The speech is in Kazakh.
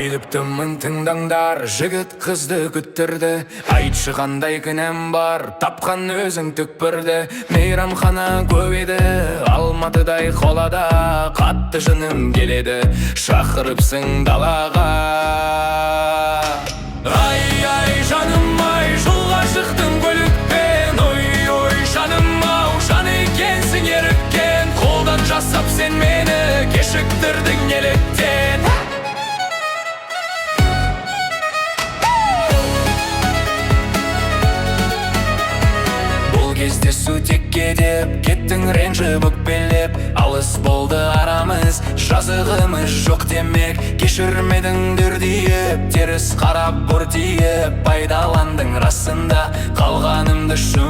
Айтыптымын тыңдаңдар, жігіт қызды күттірді. Айтшы қандай кінәм бар, тапқан өзің түкпірді. Мейрамхана көп еді, Алматыдай қолада. Қатты жыным келеді, шақырыпсың далаға. Ай, жаным ай, жолға шықтым көлікпен. Ой, жаным ау, жан екенсің еріккен. Қолдан жасап сен мені кешіктірдің неліктен. Кездесу текке деп, кеттің ренжі бүкпелеп. Алыс болды арамыз, жазығымыз жоқ демек. Кешірмедің дүрдиіп, теріс қарап бұртиып. Пайдаландың расында, қалғанымды шу